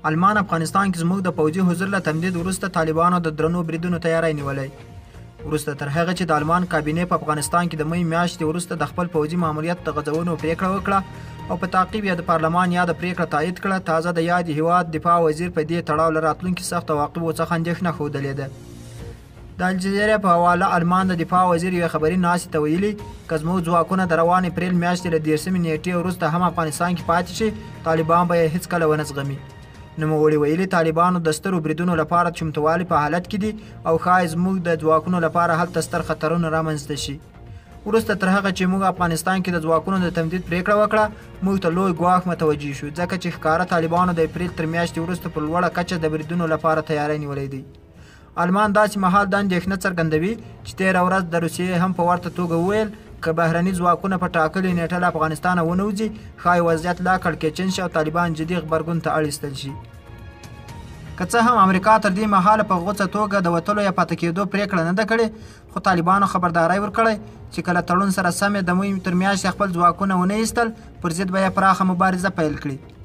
المان افغانستان کې زموږ د پوځي حضور له تمدید وروسته طالبانو د درنو بریدونو تیاری نیولی وروسته تر هغه چې د المان کابینې په افغانستان کې د می میاشتې وروسته د خپل پوځي ماموریت د غځونو پریکړه وکړه او په تعقیب یې د پارلمان یاده پریکړه تایید کړه. تازه د یاد هیواد دفاع وزیر په دې تړاو له راتلونکي سخت عواقبو څخه اندېښنه ښودلې ده. د الجزیرې په حواله المان د دفاع وزیر یوې خبري ناستې ته ویلي که زموږ ځواکونه د روان اپریل میاشتې له 10 نیټې وروسته هم افغانستان کې پاتې شي طالبان به یې هیڅکله ونه زغمي. نوموړي ویلي طالبانو د سترو بریدونو لپاره چمتووالي په حالت کې دي او ښایي زموږ د ځواکونو لپاره هلته ستر خطرونه رامنځته شي. وروسته تر هغه چې موږ افغانستان کې د ځواکونو د تمدید پریکړه وکړه موږ ته لوی ګواښ متوجه شو ځکه چې ښکاره طالبانو د اپریل تر میاشتې وروسته په لوړه کچه د بریدونو لپاره تیاری نیولی دی. المان داسې مهال دا اندېښنه څرګندوي چې تېره ورځ د روسیې هم په ورته توګه وویل که بهرني ځواکونه په ټاکلې نیټه له افغانستانه ونوځي ښایي وضعیت لا کړکېچن شي او طالبان جدي غبرګون ته اړ ایستل شي. که څه هم امریکا تر دې مهاله په غوڅه توګه د وتلو یا پاتې کېدو پریکړه نه ده کړې خو طالبانو خبرداری ورکړی چې کله تړون سره سم د مۍ تر میاشتې خپل ځواکونه ونه ایستل پر ضد به یې پراخه مبارزه پیل کړي.